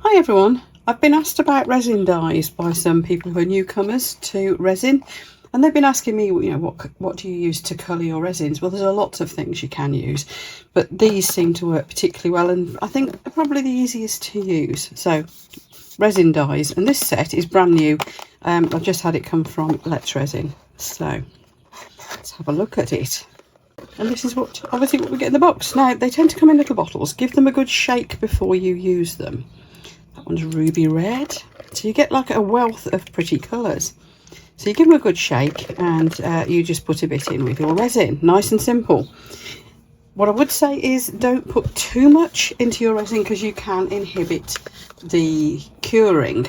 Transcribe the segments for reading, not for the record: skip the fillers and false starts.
Hi everyone, I've been asked about resin dyes by some people who are newcomers to resin, and they've been asking me, what do you use to colour your resins? Well, there's a lot of things you can use, but these seem to work particularly well, and I think they're probably the easiest to use. So, resin dyes, and this set is brand new. I've just had it come from Let's Resin, so let's have a look at it. And this is obviously what we get in the box. Now, they tend to come in little bottles. Give them a good shake before you use them. That one's ruby red. So you get like a wealth of pretty colours. So you give them a good shake and you just put a bit in with your resin. Nice and simple. What I would say is don't put too much into your resin because you can inhibit the curing.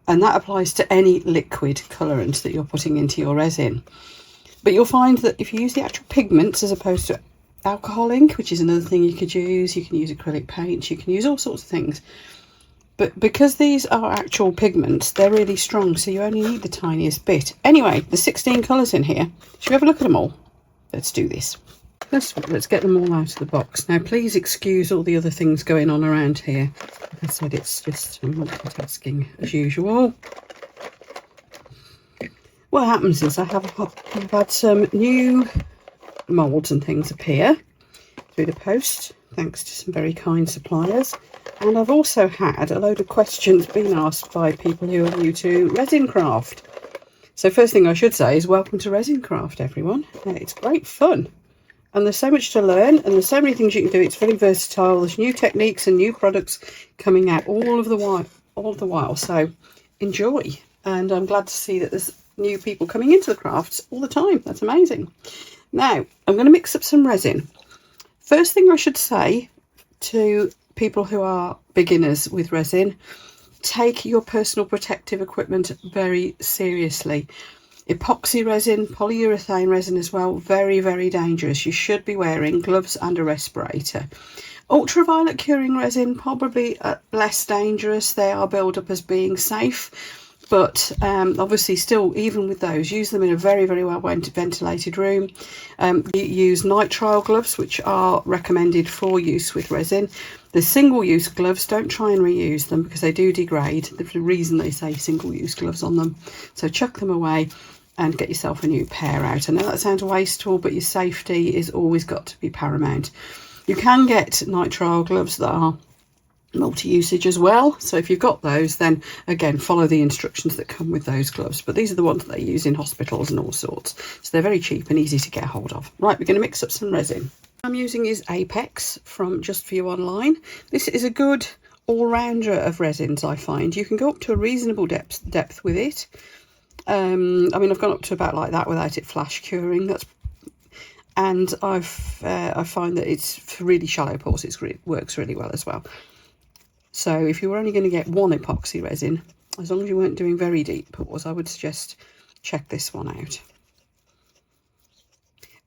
And that applies to any liquid colourant that you're putting into your resin. But you'll find that if you use the actual pigments as opposed to alcohol ink, which is another thing you could use, you can use acrylic paints, you can use all sorts of things. But because these are actual pigments, they're really strong, so you only need the tiniest bit. Anyway, there's 16 colours in here. Should we have a look at them all? Let's do this. First of all, let's get them all out of the box. Now, please excuse all the other things going on around here. Like I said, it's just multitasking as usual. What happens is I've had some new moulds and things appear through the post, thanks to some very kind suppliers. And I've also had a load of questions being asked by people who are new to resin craft. So first thing I should say is welcome to resin craft, everyone. It's great fun. And there's so much to learn, and there's so many things you can do. It's very versatile. There's new techniques and new products coming out all the while. So enjoy. And I'm glad to see that there's new people coming into the crafts all the time. That's amazing. Now, I'm going to mix up some resin. First thing I should say to people who are beginners with resin, take your personal protective equipment very seriously. Epoxy resin, polyurethane resin as well, very, very dangerous. You should be wearing gloves and a respirator. Ultraviolet curing resin, probably less dangerous. They are billed up as being safe. But obviously still, even with those, use them in a very, very well ventilated room. Use nitrile gloves, which are recommended for use with resin. The single-use gloves, don't try and reuse them because they do degrade. There's a reason they say single-use gloves on them. So chuck them away and get yourself a new pair out. I know that sounds wasteful, but your safety is always got to be paramount. You can get nitrile gloves that are multi-usage as well, so if you've got those, then again follow the instructions that come with those gloves. But these are the ones that they use in hospitals and all sorts, so they're very cheap and easy to get hold of. Right, we're going to mix up some resin. I'm using is Apex from Just For You Online. This is a good all-rounder of resins. I find you can go up to a reasonable depth with it. I mean, I've gone up to about like that without it flash curing. And I find that it's for really shallow pores, it works really well as well. So if you were only going to get one epoxy resin, as long as you weren't doing very deep pores, I would suggest check this one out.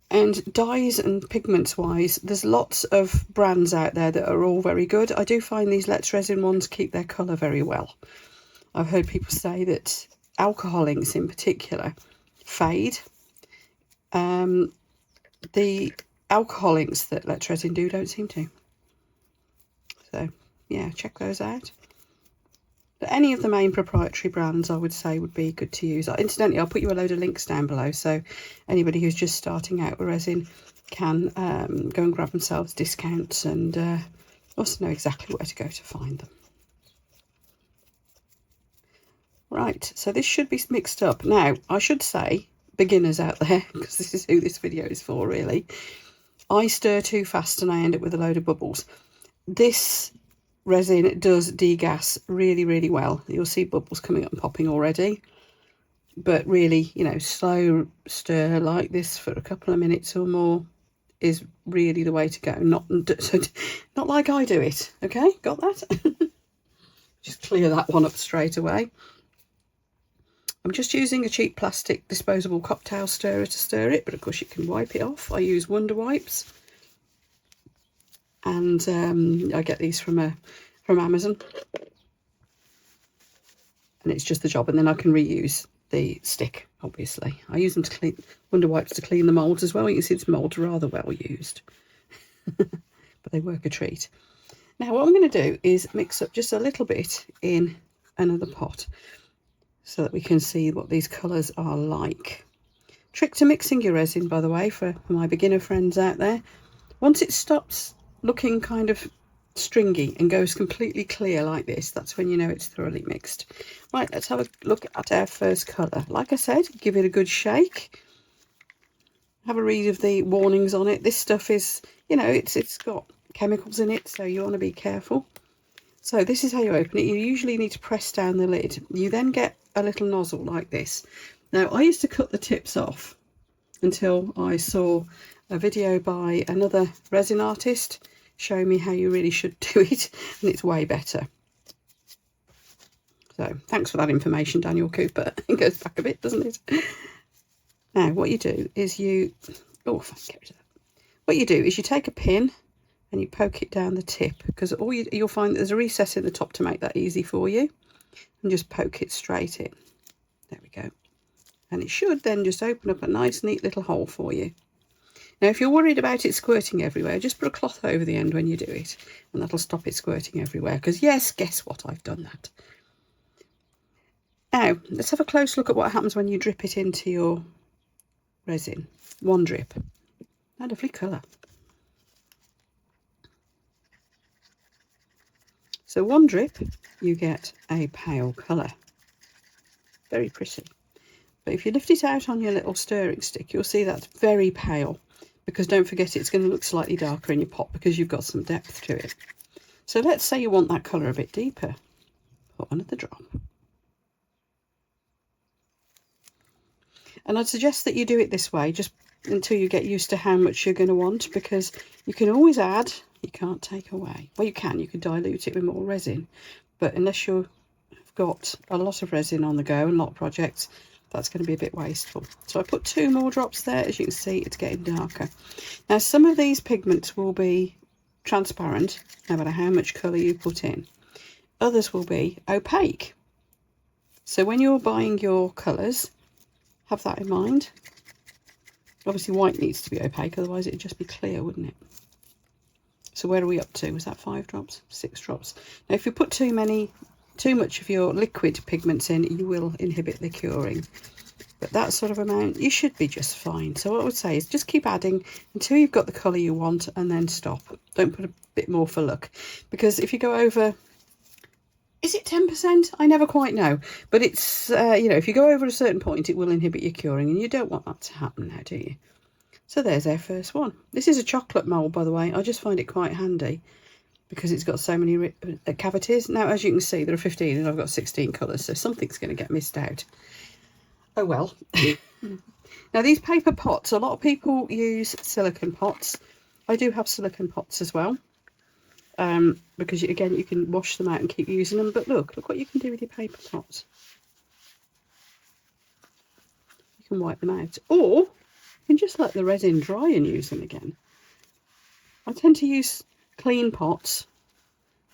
And dyes and pigments wise, there's lots of brands out there that are all very good. I do find these Let's Resin ones keep their colour very well. I've heard people say that alcohol inks in particular fade. The alcohol inks that Let's Resin do don't seem to. So yeah, check those out. But any of the main proprietary brands I would say would be good to use. Incidentally, I'll put you a load of links down below, so anybody who's just starting out with resin can go and grab themselves discounts and also know exactly where to go to find them. Right, so this should be mixed up. Now, I should say, beginners out there, because this is who this video is for really, I stir too fast and I end up with a load of bubbles. This resin does degas really, really well. You'll see bubbles coming up and popping already. But really, slow stir like this for a couple of minutes or more is really the way to go. Not like I do it. Okay, got that? Just clear that one up straight away. I'm just using a cheap plastic disposable cocktail stirrer to stir it, but of course you can wipe it off. I use Wonder Wipes. And I get these from Amazon, and it's just the job. And then I can reuse the stick, obviously. I use them to clean Wonder Wipes to clean the moulds as well. You can see this mould rather well used, but they work a treat. Now what I'm going to do is mix up just a little bit in another pot so that we can see what these colours are like. Trick to mixing your resin, by the way, for my beginner friends out there. Once it stops looking kind of stringy and goes completely clear like this, that's when you know it's thoroughly mixed. Right, let's have a look at our first colour. Like I said, give it a good shake. Have a read of the warnings on it. This stuff is, you know, it's got chemicals in it, so you want to be careful. So this is how you open it. You usually need to press down the lid. You then get a little nozzle like this. Now, I used to cut the tips off until I saw a video by another resin artist showing me how you really should do it, and it's way better. So thanks for that information, Daniel Cooper. It goes back a bit, doesn't it? Now, what you do is you... Oh, if I can get rid of that. What you do is you take a pin and you poke it down the tip, because you'll find that there's a recess in the top to make that easy for you, and just poke it straight in. There we go. And it should then just open up a nice neat little hole for you. Now if you're worried about it squirting everywhere, just put a cloth over the end when you do it, and that'll stop it squirting everywhere, because yes, guess what, I've done that. Now let's have a close look at what happens when you drip it into your resin. One drip. A lovely colour. So one drip, you get a pale colour. Very pretty. But if you lift it out on your little stirring stick, you'll see that's very pale, because don't forget it's going to look slightly darker in your pot because you've got some depth to it. So let's say you want that colour a bit deeper. Put another drop. And I'd suggest that you do it this way just until you get used to how much you're going to want, because you can always add, you can't take away. Well, you can dilute it with more resin, but unless you've got a lot of resin on the go and a lot of projects, that's going to be a bit wasteful. So I put 2 more drops there. As you can see, it's getting darker. Now some of these pigments will be transparent no matter how much colour you put in. Others will be opaque. So when you're buying your colours, have that in mind. Obviously white needs to be opaque, otherwise it'd just be clear, wouldn't it? So where are we up to? Was that 5 drops? 6 drops. Now if you put too much of your liquid pigments in, you will inhibit the curing. But that sort of amount, you should be just fine. So what I would say is just keep adding until you've got the colour you want, and then stop. Don't put a bit more for luck, because if you go over, is it 10%? I never quite know. But it's, you know, if you go over a certain point, it will inhibit your curing, and you don't want that to happen now, do you? So there's our first one. This is a chocolate mould, by the way. I just find it quite handy, because it's got so many cavities. Now, as you can see, there are 15 and I've got 16 colours, so something's going to get missed out. Oh well. Now, these paper pots, a lot of people use silicone pots. I do have silicone pots as well, because, again, you can wash them out and keep using them. But look what you can do with your paper pots. You can wipe them out, or you can just let the resin dry and use them again. I tend to use clean pots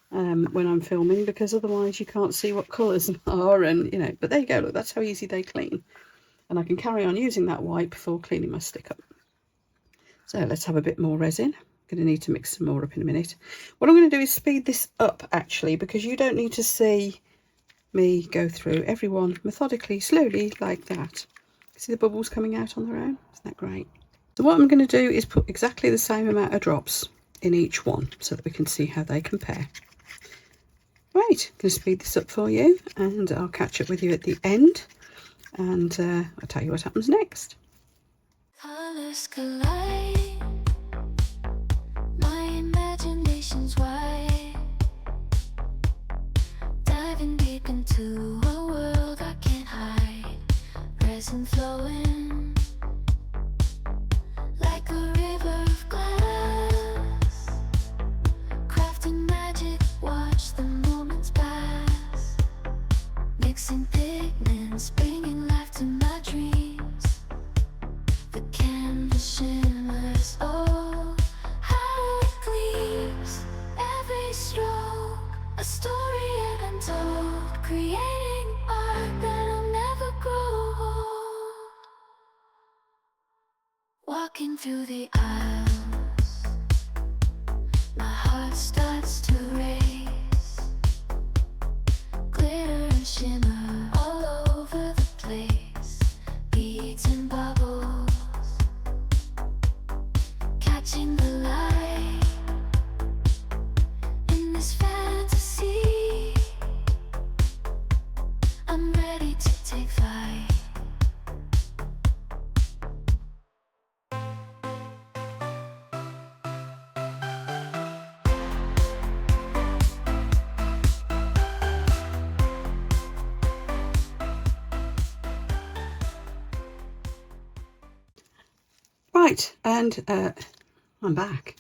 when I'm filming, because otherwise you can't see what colours are, and you know, but there you go, look, that's how easy they clean, and I can carry on using that wipe before cleaning my stick up. So let's have a bit more resin. I'm going to need to mix some more up in a minute. What I'm going to do is speed this up, actually, because you don't need to see me go through everyone methodically, slowly, like that. See the bubbles coming out on their own? Isn't that great? So what I'm going to do is put exactly the same amount of drops in each one so that we can see how they compare. Right, I'm going to speed this up for you, and I'll catch up with you at the end, and I'll tell you what happens next. Colors collide, my imagination's wide, diving deep into a world I can't hide, resin flowing like a river of glass, crafting magic, watch the moments pass, mixing pigments, bringing life to my dreams, the canvas shimmers, oh, how it gleams, every stroke, a story untold, creating art that'll never grow old. Walking through the aisles, my heart starts to race. Right, and I'm back.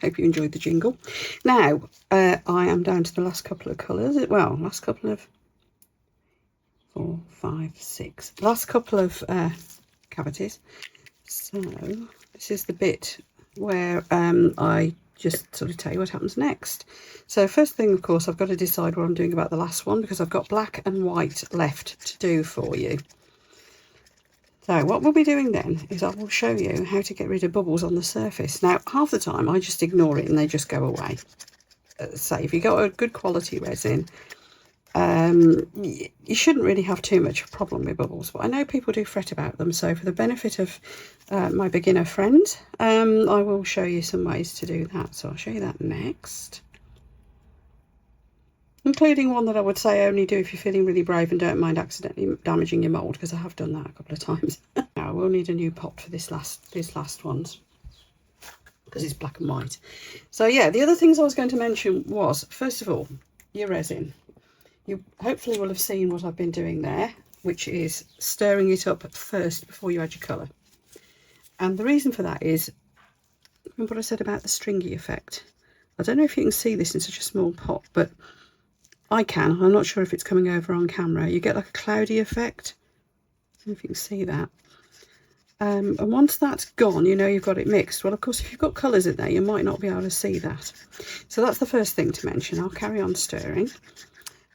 Hope you enjoyed the jingle. Now, I am down to the last couple of colours. Well, last couple of 4, 5, 6. Last couple of cavities. So this is the bit where I just sort of tell you what happens next. So first thing, of course, I've got to decide what I'm doing about the last one, because I've got black and white left to do for you. So what we'll be doing then is I will show you how to get rid of bubbles on the surface. Now, half the time I just ignore it and they just go away. So if you've got a good quality resin, you shouldn't really have too much of a problem with bubbles, but I know people do fret about them. So for the benefit of my beginner friends, I will show you some ways to do that. So I'll show you that next, including one that I would say only do if you're feeling really brave and don't mind accidentally damaging your mould, because I have done that a couple of times. Now I will need a new pot for these last ones, because it's black and white. So yeah, the other things I was going to mention was, first of all, your resin. You hopefully will have seen what I've been doing there, which is stirring it up first before you add your colour. And the reason for that is, remember what I said about the stringy effect? I don't know if you can see this in such a small pot, but I can. I'm not sure if it's coming over on camera. You get like a cloudy effect. I don't know if you can see that. And once that's gone, you know you've got it mixed. Well, of course, if you've got colours in there, you might not be able to see that. So that's the first thing to mention. I'll carry on stirring.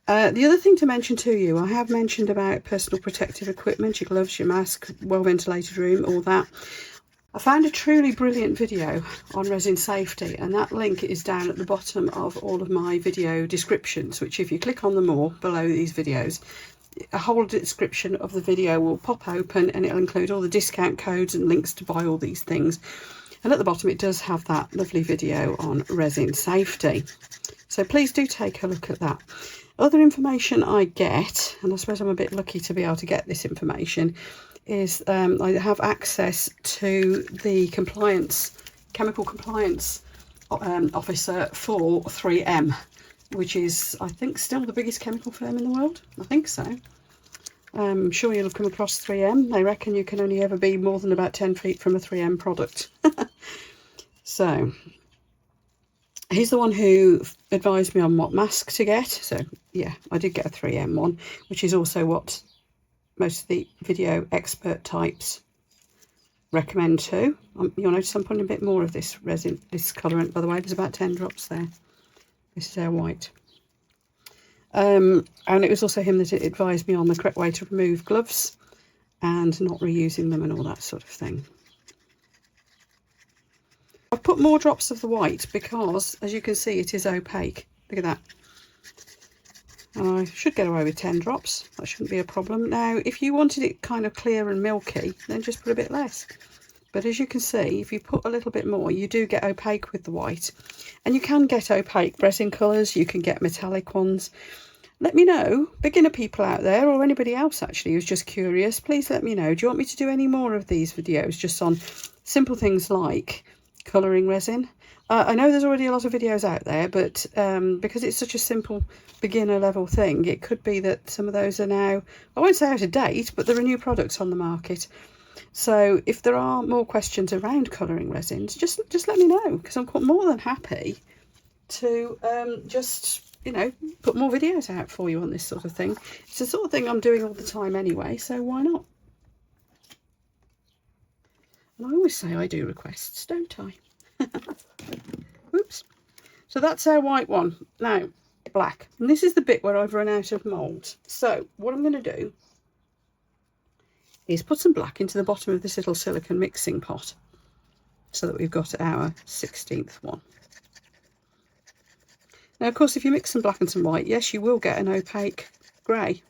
The other thing to mention to you, I have mentioned about personal protective equipment, your gloves, your mask, well-ventilated room, all that. I found a truly brilliant video on resin safety, and that link is down at the bottom of all of my video descriptions, which if you click on them all below these videos, a whole description of the video will pop open, and it'll include all the discount codes and links to buy all these things. And at the bottom it does have that lovely video on resin safety. So please do take a look at that. Other information I get, and I suppose I'm a bit lucky to be able to get this information, is I have access to the chemical compliance officer for 3M, which is, I think, still the biggest chemical firm in the world. I think so. I'm sure you'll have come across 3M. They reckon you can only ever be more than about 10 feet from a 3M product. So he's the one who advised me on what mask to get. So yeah, I did get a 3M one, which is also what most of the video expert types recommend too. You'll notice I'm putting a bit more of this resin, this colourant, by the way. There's about 10 drops there. This is our white. And it was also him that advised me on the correct way to remove gloves and not reusing them and all that sort of thing. I've put more drops of the white because, as you can see, it is opaque. Look at that. I should get away with 10 drops. That shouldn't be a problem. Now, if you wanted it kind of clear and milky, then just put a bit less. But as you can see, if you put a little bit more, you do get opaque with the white. And you can get opaque resin colours. You can get metallic ones. Let me know, beginner people out there, or anybody else actually who's just curious, please let me know. Do you want me to do any more of these videos just on simple things like colouring resin? I know there's already a lot of videos out there, but because it's such a simple beginner level thing, it could be that some of those are now, I won't say out of date, but there are new products on the market. So if there are more questions around colouring resins, just let me know, because I'm more than happy to just, you know, put more videos out for you on this sort of thing. It's the sort of thing I'm doing all the time anyway, so why not? And I always say I do requests, don't I? Oops. So that's our white one. Now, black. And this is the bit where I've run out of mould. So what I'm going to do is put some black into the bottom of this little silicone mixing pot so that we've got our 16th one. Now, of course, if you mix some black and some white, yes, you will get an opaque grey.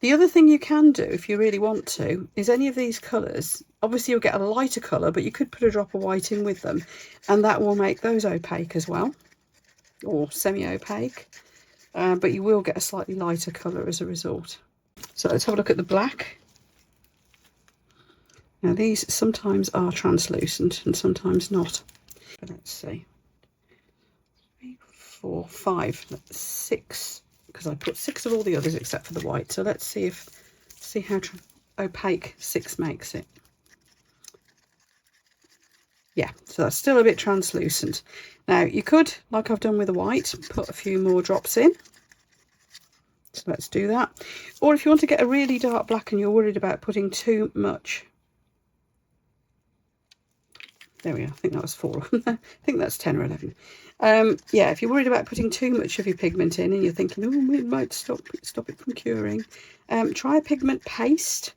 The other thing you can do, if you really want to, is any of these colours, obviously you'll get a lighter colour, but you could put a drop of white in with them, and that will make those opaque as well, or semi-opaque, but you will get a slightly lighter colour as a result. So let's have a look at the black. Now these sometimes are translucent and sometimes not. But let's see. 3, 4, 5, 6. Because I put 6 of all the others except for the white. So let's see how opaque 6 makes it. Yeah, so that's still a bit translucent. Now you could, like I've done with the white, put a few more drops in. So let's do that. Or if you want to get a really dark black and you're worried about putting too much, there we are, I think that was 4 of them. I think that's 10 or 11. Yeah, if you're worried about putting too much of your pigment in and you're thinking, oh, it might stop it from curing, try a pigment paste,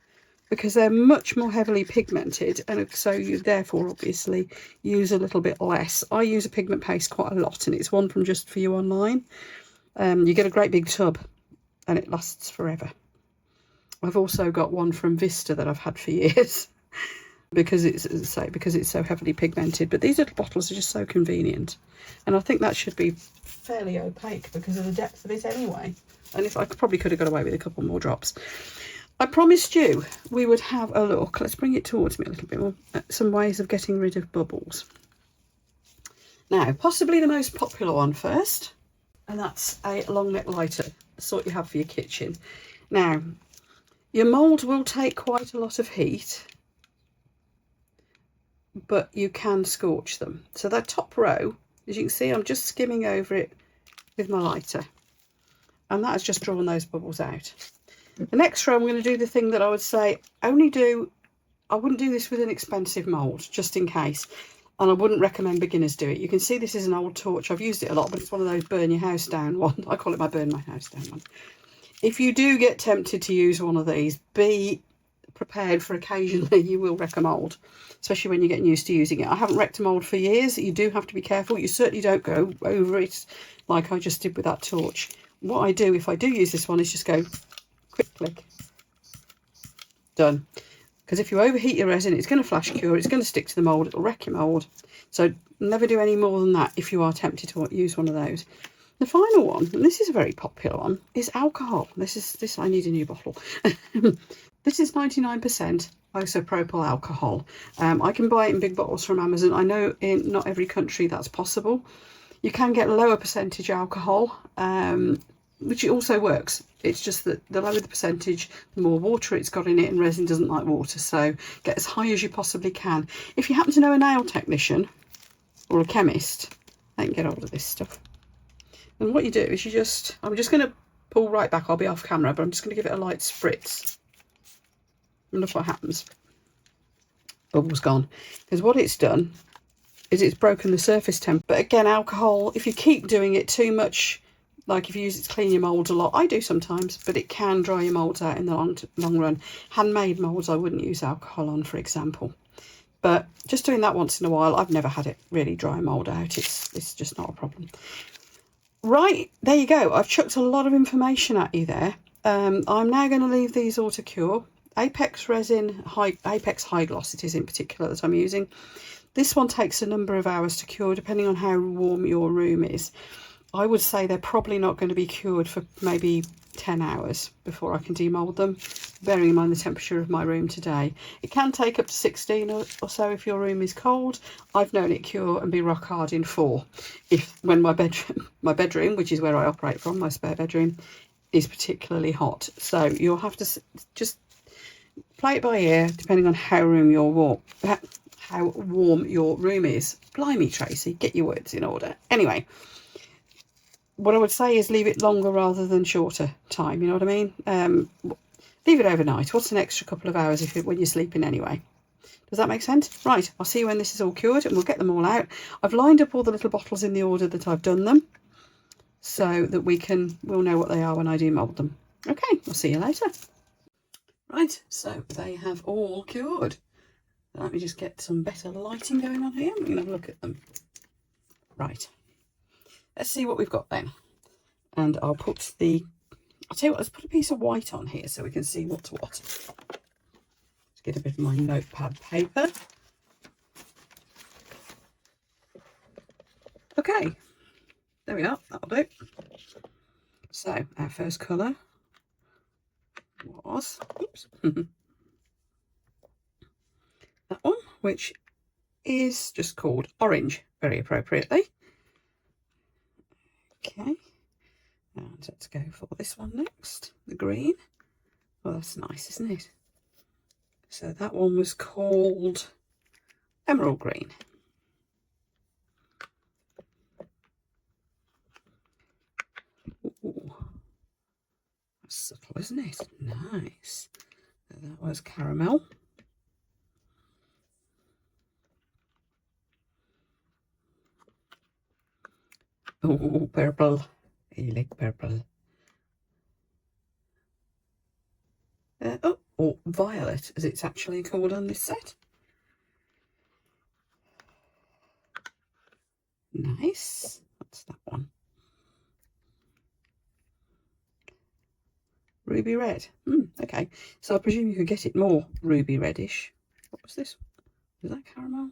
because they're much more heavily pigmented, and so you therefore obviously use a little bit less. I use a pigment paste quite a lot, and it's one from Just For You online. You get a great big tub and it lasts forever. I've also got one from Vista that I've had for years. Because it's, as I say, because it's so heavily pigmented. But these little bottles are just so convenient, and I think that should be fairly opaque because of the depth of it anyway. And if I probably could have got away with a couple more drops. I promised you we would have a look. Let's bring it towards me a little bit more. At some ways of getting rid of bubbles. Now, possibly the most popular one first, and that's a long neck lighter, the sort you have for your kitchen. Now, your mould will take quite a lot of heat, but you can scorch them. So that top row, as you can see, I'm just skimming over it with my lighter, and that has just drawn those bubbles out. The next row, I'm going to do the thing that I would say I wouldn't do this with an expensive mould, just in case, and I wouldn't recommend beginners do it. You can see this is an old torch. I've used it a lot, but it's one of those burn your house down one. I call it my burn my house down one. If you do get tempted to use one of these, be prepared for occasionally you will wreck a mould, especially when you're getting used to using it. I haven't wrecked a mould for years. You do have to be careful. You certainly don't go over it like I just did with that torch. What I do if I do use this one is just go quick click, done. Because if you overheat your resin, it's going to flash cure, it's going to stick to the mould, it'll wreck your mould. So never do any more than that if you are tempted to use one of those. The final one, and this is a very popular one, is alcohol. This I need a new bottle. This is 99% isopropyl alcohol. I can buy it in big bottles from Amazon. I know in not every country that's possible. You can get lower percentage alcohol, which also works. It's just that the lower the percentage, the more water it's got in it, and resin doesn't like water. So get as high as you possibly can. If you happen to know a nail technician or a chemist, they can get hold of this stuff. And what you do is I'm just going to pull right back. I'll be off camera, but I'm just going to give it a light spritz. And look what happens. Bubble's gone. Because what it's done is it's broken the surface temp. But again, alcohol, if you keep doing it too much, like if you use it to clean your moulds a lot, I do sometimes, but it can dry your moulds out in the long run. Handmade moulds I wouldn't use alcohol on, for example. But just doing that once in a while, I've never had it really dry mould out. It's just not a problem. Right, there you go. I've chucked a lot of information at you there. I'm now going to leave these all to cure. Apex resin, Apex high gloss it is in particular that I'm using. This one takes a number of hours to cure depending on how warm your room is. I would say they're probably not going to be cured for maybe 10 hours before I can demold them, bearing in mind the temperature of my room today. It can take up to 16 or so if your room is cold. I've known it cure and be rock hard in 4 when my bedroom, which is where I operate from, my spare bedroom, is particularly hot. So you'll have to just play it by ear depending on how warm your room is. Blimey, Tracy, get your words in order. Anyway, what I would say is leave it longer rather than shorter time, you know what I mean? Leave it overnight. What's an extra couple of hours when you're sleeping anyway? Does that make sense? Right, I'll see you when this is all cured and we'll get them all out. I've lined up all the little bottles in the order that I've done them so that we'll know what they are when I demold them. Okay, I'll see you later. Right, so they have all cured. Let me just get some better lighting going on here. We're going to have a look at them. Right. Let's see what we've got then. And I'll tell you what, let's put a piece of white on here so we can see what's what. Let's get a bit of my notepad paper. Okay, there we are, that'll do. So our first colour was, oops, that one, which is just called orange, very appropriately. Okay, and let's go for this one next, the green. Well, that's nice, isn't it? So that one was called emerald green. subtle, isn't it? Nice. That was caramel. Oh, purple. I like purple. Oh, violet, as it's actually called on this set. Nice. What's that one? Ruby red. Okay, so I presume you could get it more ruby reddish. What was this? Was that caramel?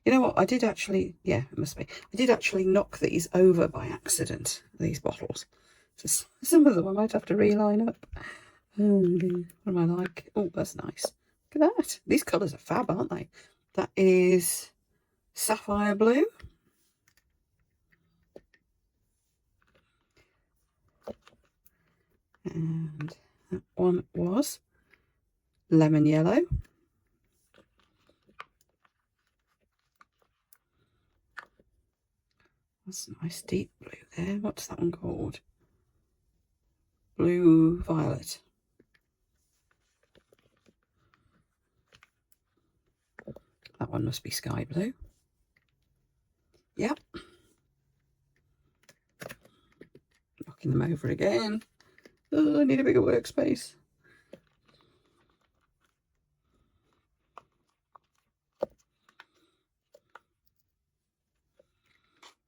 You know what? I did actually, yeah, it must be. I did actually knock these over by accident, these bottles. So some of them I might have to reline up. Oh, what am I like? Oh, that's nice. Look at that. These colours are fab, aren't they? That is sapphire blue. And that one was lemon yellow. That's a nice deep blue there. What's that one called? Blue violet. That one must be sky blue. Yep. Knocking them over again. Oh, I need a bigger workspace.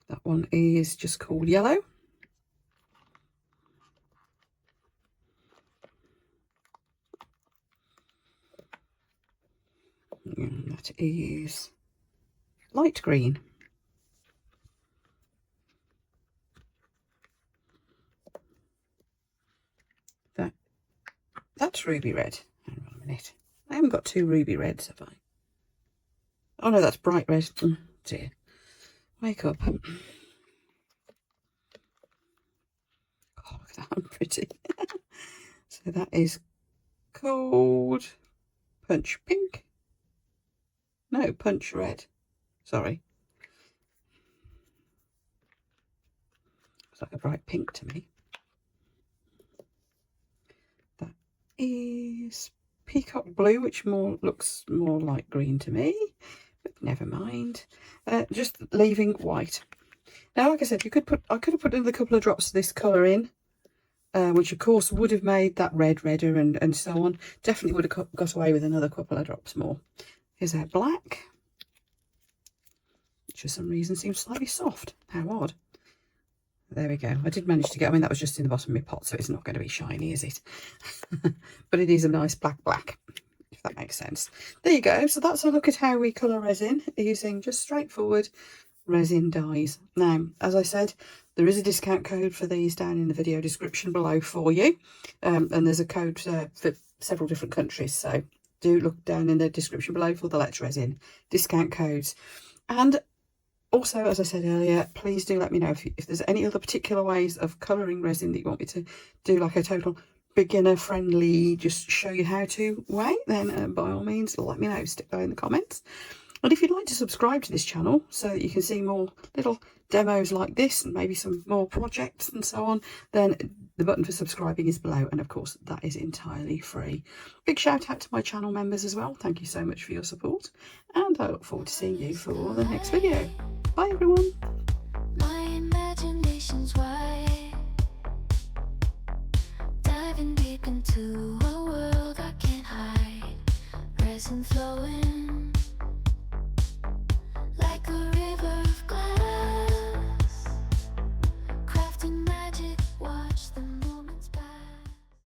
That one is just called yellow. And that is light green. That's ruby red. Hang on a minute. I haven't got two ruby reds, have I? Oh no, that's bright red. Dear. Wake up. Oh, look at that, I'm pretty. So that is called Punch Pink. No, Punch Red. Sorry. It's like a bright pink to me. That is Peacock Blue, which looks more like green to me, but never mind. Just leaving white. Now, like I said, I could have put another couple of drops of this colour in, which of course would have made that red redder and so on. Definitely would have got away with another couple of drops more. Here's our black, which for some reason seems slightly soft. How odd. There we go. I did manage to get, I mean, that was just in the bottom of my pot, so it's not going to be shiny, is it? But it is a nice black, if that makes sense. There you go. So that's a look at how we colour resin using just straightforward resin dyes. Now, as I said, there is a discount code for these down in the video description below for you. And there's a code for several different countries. So do look down in the description below for the Let's Resin discount codes. And also, as I said earlier, please do let me know if there's any other particular ways of colouring resin that you want me to do, like a total beginner friendly, just show you how to way, then by all means let me know, stick below in the comments. And if you'd like to subscribe to this channel so that you can see more little demos like this and maybe some more projects and so on, then the button for subscribing is below, and of course that is entirely free. Big shout out to my channel members as well. Thank you so much for your support, and I look forward to seeing you for the next video. Bye everyone. My imagination's wide, diving deep into a world I can't hide. Resin flowing